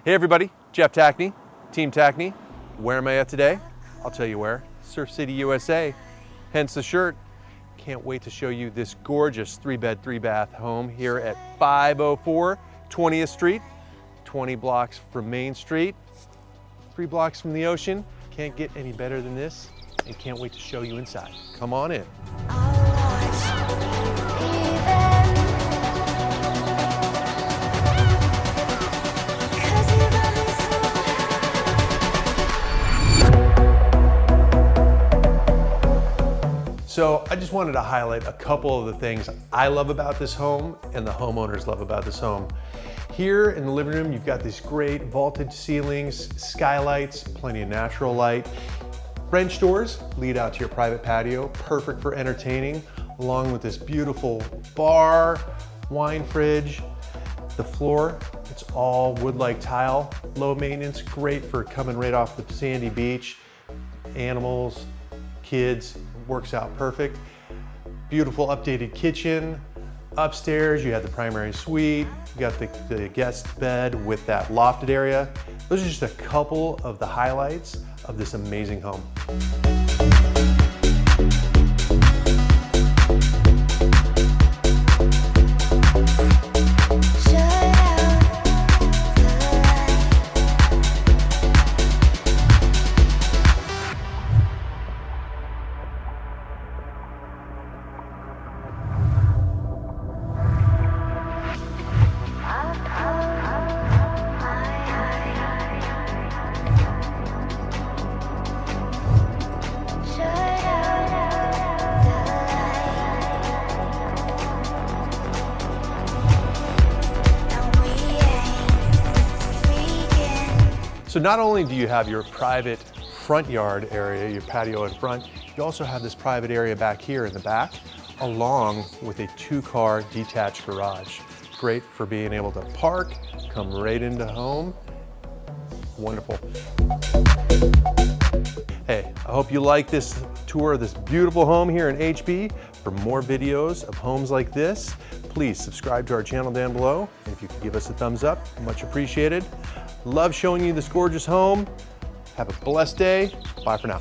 Hey everybody, Jeff Tackney, Team Tackney. Where am I at today? I'll tell you where. Surf City, USA. Hence the shirt. Can't wait to show you this gorgeous 3-bed, 3-bath home here at 504 20th Street, 20 blocks from Main Street, 3 blocks from the ocean. Can't get any better than this, and can't wait to show you inside. Come on in. So I just wanted to highlight a couple of the things I love about this home and the homeowners love about this home. Here in the living room, you've got these great vaulted ceilings, skylights, plenty of natural light. French doors lead out to your private patio, perfect for entertaining, along with this beautiful bar, wine fridge. The floor, it's all wood-like tile, low maintenance, great for coming right off the sandy beach. Animals, kids, works out perfect. Beautiful updated kitchen. Upstairs, you have the primary suite. You got the guest bed with that lofted area. Those are just a couple of the highlights of this amazing home. So not only do you have your private front yard area, your patio in front, you also have this private area back here in the back, along with a 2-car detached garage. Great for being able to park, come right into home. Wonderful. Hey, I hope you like this tour of this beautiful home here in HB. For more videos of homes like this, please subscribe to our channel down below. And if you could give us a thumbs up, much appreciated. Love showing you this gorgeous home. Have a blessed day. Bye for now.